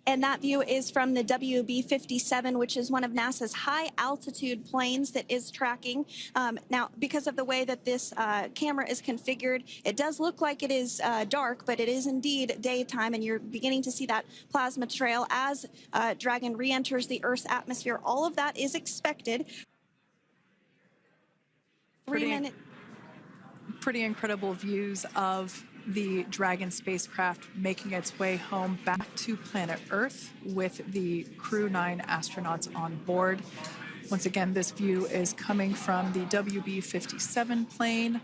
And that view is from the WB-57, which is one of NASA's high-altitude planes that is tracking. Now, because of the way that this camera is configured, it does look like it is dark, but it is indeed daytime, and you're beginning to see that plasma trail as Dragon re-enters the Earth's atmosphere. All of that is expected. Pretty incredible views of the Dragon spacecraft making its way home back to planet Earth with the Crew 9 astronauts on board. Once again, this view is coming from the WB-57 plane.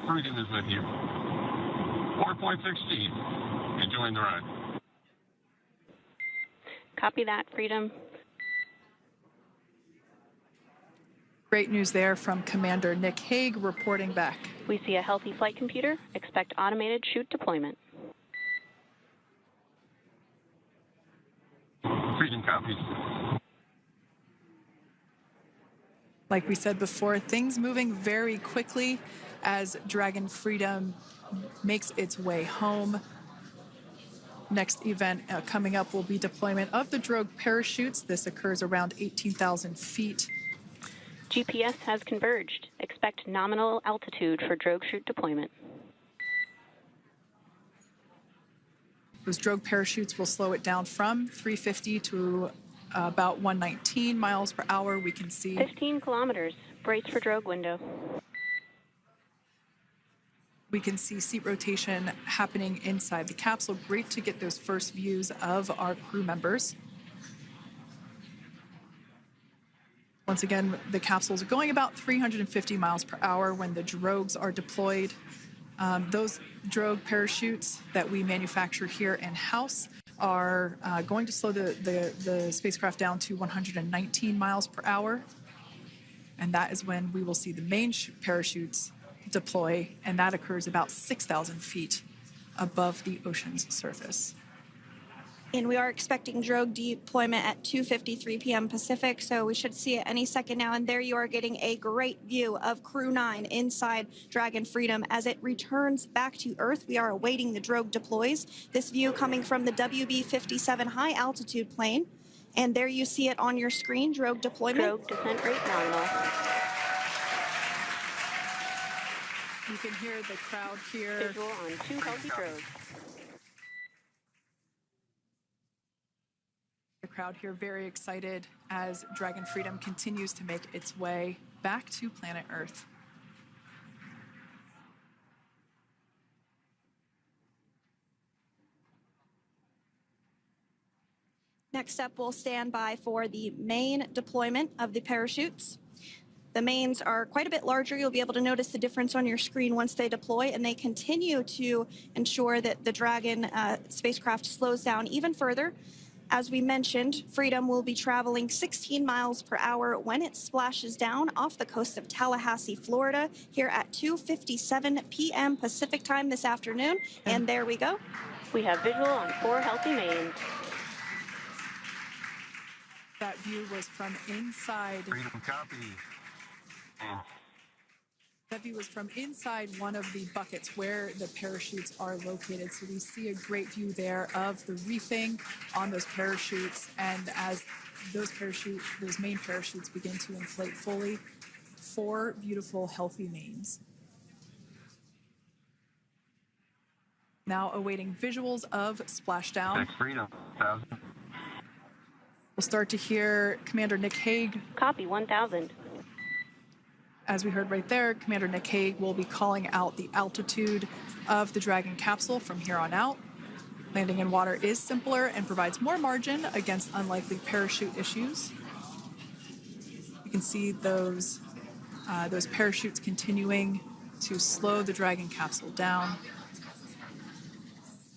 Freedom is with you. 4.16. Enjoying the ride. Copy that, Freedom. Great news there from Commander Nick Hague reporting back. We see a healthy flight computer. Expect automated chute deployment. Freedom copies. Like we said before, things moving very quickly as Dragon Freedom makes its way home. Next event coming up will be deployment of the Drogue parachutes. This occurs around 18,000 feet. GPS has converged. Expect nominal altitude for Drogue chute deployment. Those Drogue parachutes will slow it down from 350 to about 119 miles per hour. We can see 15 kilometers. Brace for Drogue window. We can see seat rotation happening inside the capsule. Great to get those first views of our crew members. Once again, the capsules are going about 350 miles per hour when the Drogues are deployed. Those Drogue parachutes that we manufacture here in-house are going to slow the spacecraft down to 119 miles per hour. And that is when we will see the main parachutes deploy, and that occurs about 6,000 feet above the ocean's surface. And we are expecting Drogue deployment at 2:53 p.m. Pacific, so we should see it any second now. And there you are getting a great view of Crew 9 inside Dragon Freedom as it returns back to Earth. We are awaiting the Drogue deploys. This view coming from the WB-57 high-altitude plane. And there you see it on your screen, Drogue deployment. Drogue descent rate nominal. You can hear the crowd here. Visual on 2 healthy Drogues. The crowd here very excited as Dragon Freedom continues to make its way back to planet Earth. Next up, we'll stand by for the main deployment of the parachutes. The mains are quite a bit larger. You'll be able to notice the difference on your screen once they deploy, and they continue to ensure that the Dragon spacecraft slows down even further. As we mentioned, Freedom will be traveling 16 miles per hour when it splashes down off the coast of Tallahassee, Florida, here at 2:57 p.m. Pacific time this afternoon. And there we go. We have visual on 4 healthy mains. That view was from inside. Freedom copy. That view was from inside one of the buckets where the parachutes are located. So we see a great view there of the reefing on those parachutes. And as those main parachutes begin to inflate fully, 4 beautiful, healthy mains. Now awaiting visuals of Splashdown. Freedom, 1,000. We'll start to hear Commander Nick Hague. Copy, 1,000. As we heard right there, Commander Nick Hague will be calling out the altitude of the Dragon capsule from here on out. Landing in water is simpler and provides more margin against unlikely parachute issues. You can see those parachutes continuing to slow the Dragon capsule down.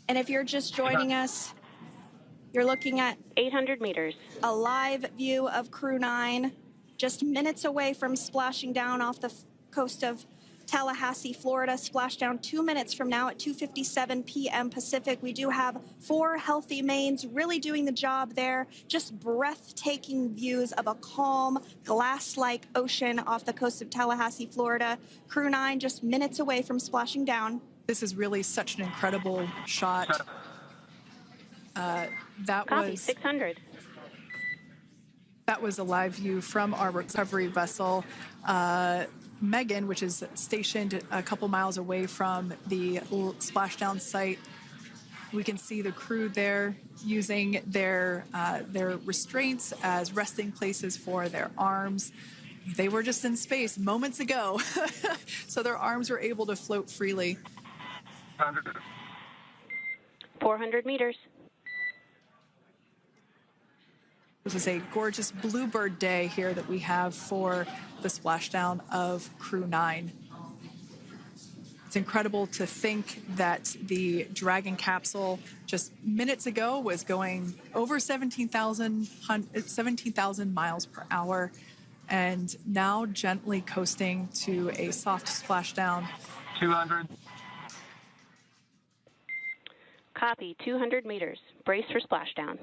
And if you're just joining us, you're looking at 800 meters. A live view of Crew 9. Just minutes away from splashing down off the coast of Tallahassee, Florida. Splashdown 2 minutes from now at 2:57 p.m. Pacific. We do have 4 healthy mains really doing the job there. Just breathtaking views of a calm, glass-like ocean off the coast of Tallahassee, Florida. Crew 9 just minutes away from splashing down. This is really such an incredible shot. That Copy, was 600. That was a live view from our recovery vessel, Megan, which is stationed a couple miles away from the splashdown site. We can see the crew there using their restraints as resting places for their arms. They were just in space moments ago, so their arms were able to float freely. 400 meters. This is a gorgeous bluebird day here that we have for the splashdown of Crew 9. It's incredible to think that the Dragon capsule just minutes ago was going over 17,000 miles per hour, and now gently coasting to a soft splashdown. 200. Copy, 200 meters. Brace for splashdown.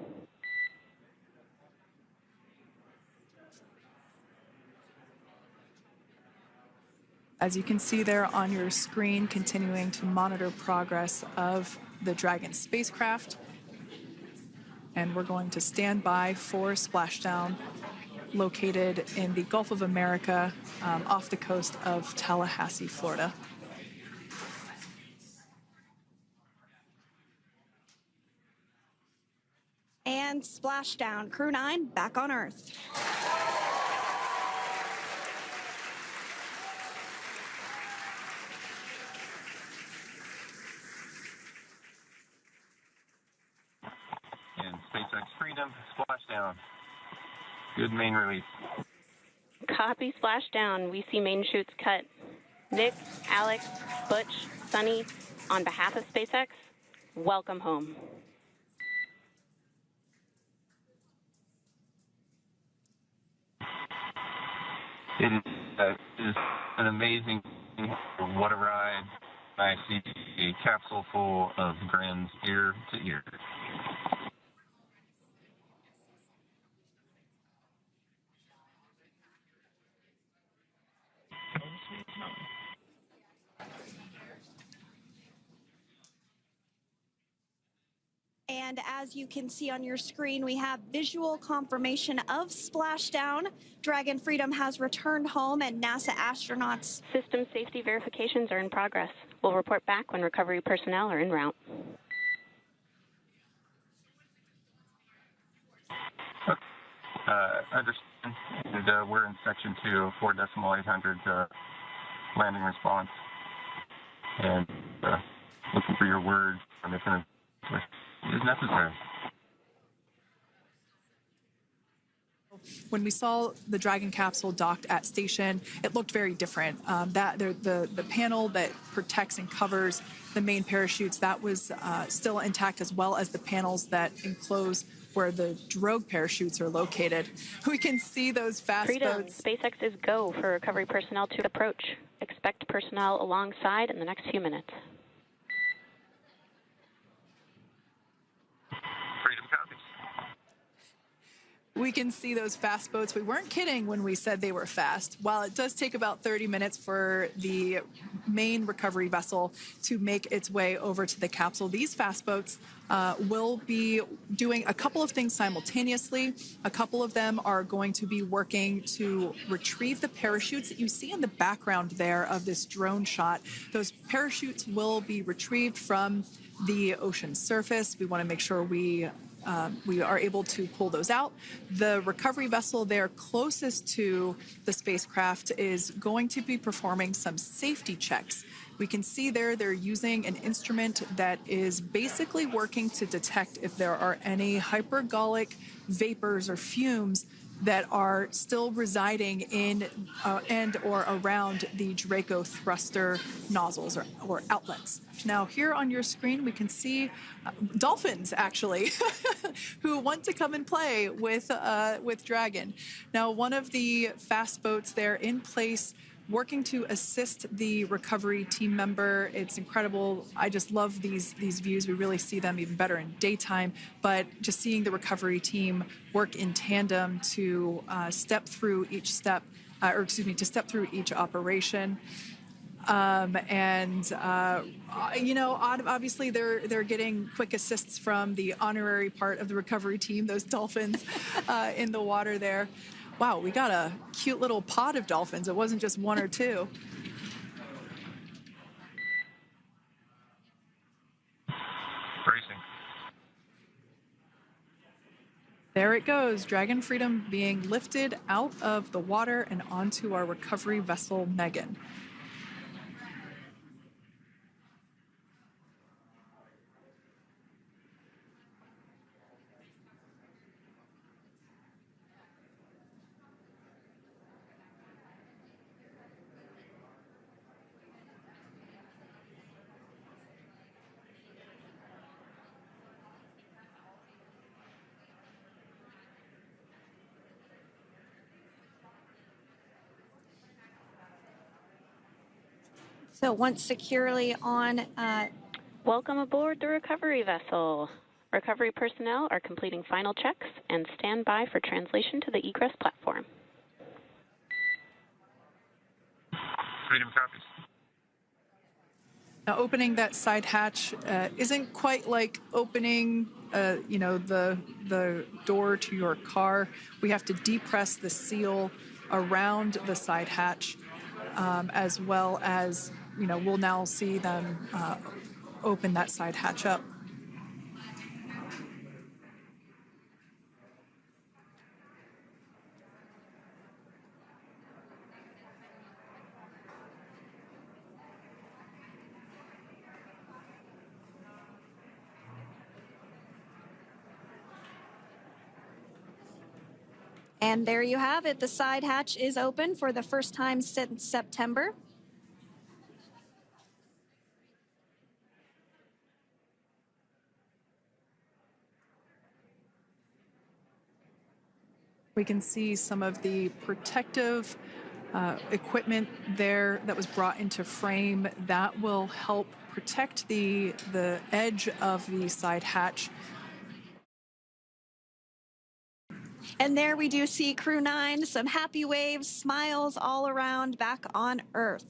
As you can see there on your screen, continuing to monitor progress of the Dragon spacecraft. And we're going to stand by for splashdown, located in the Gulf of America, off the coast of Tallahassee, Florida. And splashdown, Crew 9 back on Earth. And SpaceX Freedom, splashdown. Good main release. Copy, splashdown. We see main chutes cut. Nick, Alex, Butch, Sunny, on behalf of SpaceX, welcome home. It is an amazing, what a ride. I see a capsule full of grins ear to ear. And as you can see on your screen, we have visual confirmation of splashdown. Dragon Freedom has returned home, and NASA astronauts. System safety verifications are in progress. We'll report back when recovery personnel are en route. Understand. And, we're in section 2, 4.800 landing response. And looking for your word on if it is necessary. When we saw the Dragon capsule docked at station, it looked very different. The panel that protects and covers the main parachutes, that was still intact, as well as the panels that enclose where the Drogue parachutes are located. We can see those fast Freedom, boats. SpaceX is go for recovery personnel to approach. Expect personnel alongside in the next few minutes. Freedom copies. We can see those fast boats. We weren't kidding when we said they were fast. While it does take about 30 minutes for the main recovery vessel to make its way over to the capsule, these fast boats will be doing a couple of things simultaneously. A couple of them are going to be working to retrieve the parachutes that you see in the background there of this drone shot. Those parachutes will be retrieved from the ocean surface. We want to make sure we are able to pull those out. The recovery vessel there closest to the spacecraft is going to be performing some safety checks. We can see there they're using an instrument that is basically working to detect if there are any hypergolic vapors or fumes that are still residing in and or around the Draco thruster nozzles or outlets. Now, here on your screen, we can see dolphins, actually, who want to come and play with Dragon. Now, one of the fast boats there in place, working to assist the recovery team member. It's incredible. I just love these views. We really see them even better in daytime, but just seeing the recovery team work in tandem to step through each operation. You know, obviously they're getting quick assists from the honorary part of the recovery team, those dolphins in the water there. Wow, we got a cute little pod of dolphins. It wasn't just one or two. Bracing. There it goes, Dragon Freedom being lifted out of the water and onto our recovery vessel, Megan. So once securely on... Welcome aboard the recovery vessel. Recovery personnel are completing final checks and stand by for translation to the egress platform. Freedom copies. Now, opening that side hatch isn't quite like opening, you know, the door to your car. We have to depress the seal around the side hatch, as well as, you know, we'll now see them open that side hatch up. And there you have it. The side hatch is open for the first time since September. We can see some of the protective equipment there that was brought into frame that will help protect the edge of the side hatch. And there we do see Crew 9, some happy waves, smiles all around back on Earth.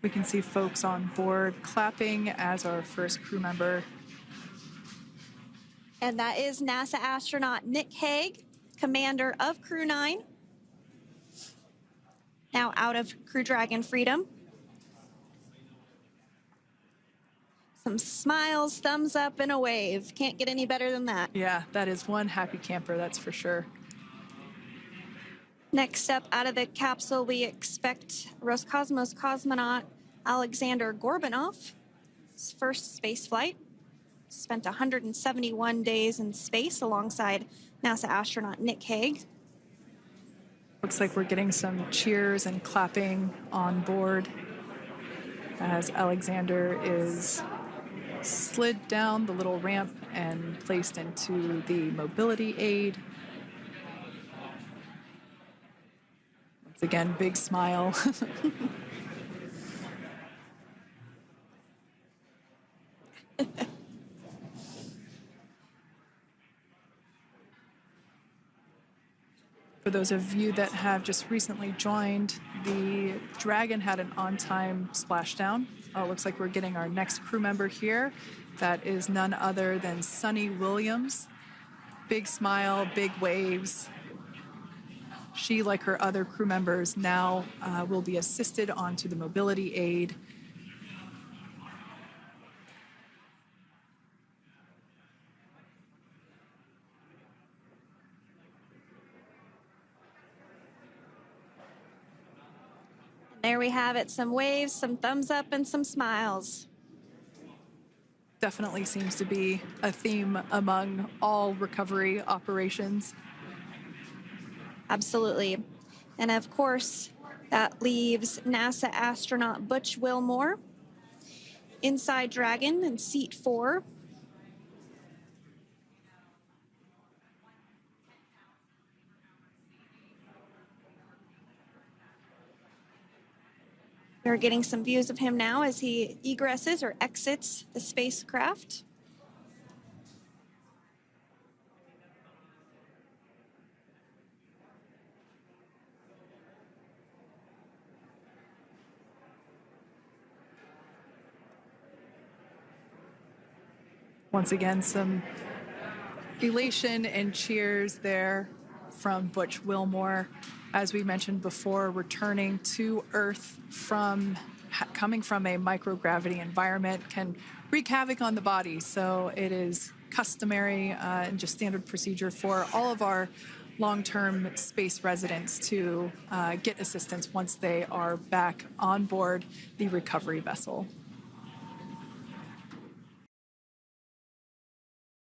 We can see folks on board clapping as our first crew member. And that is NASA astronaut Nick Hague, commander of Crew 9, now out of Crew Dragon Freedom. Some smiles, thumbs up, and a wave. Can't get any better than that. Yeah, that is one happy camper, that's for sure. Next up, out of the capsule, we expect Roscosmos cosmonaut Alexander Gorbanov. His first space flight. Spent 171 days in space alongside NASA astronaut Nick Hague. Looks like we're getting some cheers and clapping on board as Alexander is slid down the little ramp and placed into the mobility aid. Once again, big smile. For those of you that have just recently joined, the Dragon had an on-time splashdown. Looks like we're getting our next crew member here. That is none other than Sunny Williams. Big smile, big waves. She, like her other crew members, now will be assisted onto the mobility aid. There we have it, some waves, some thumbs up, and some smiles. Definitely seems to be a theme among all recovery operations. Absolutely. And of course, that leaves NASA astronaut Butch Wilmore inside Dragon in seat 4. We're getting some views of him now as he egresses or exits the spacecraft. Once again, some elation and cheers there from Butch Wilmore. As we mentioned before, returning to Earth coming from a microgravity environment can wreak havoc on the body. So it is customary and just standard procedure for all of our long-term space residents to get assistance once they are back on board the recovery vessel.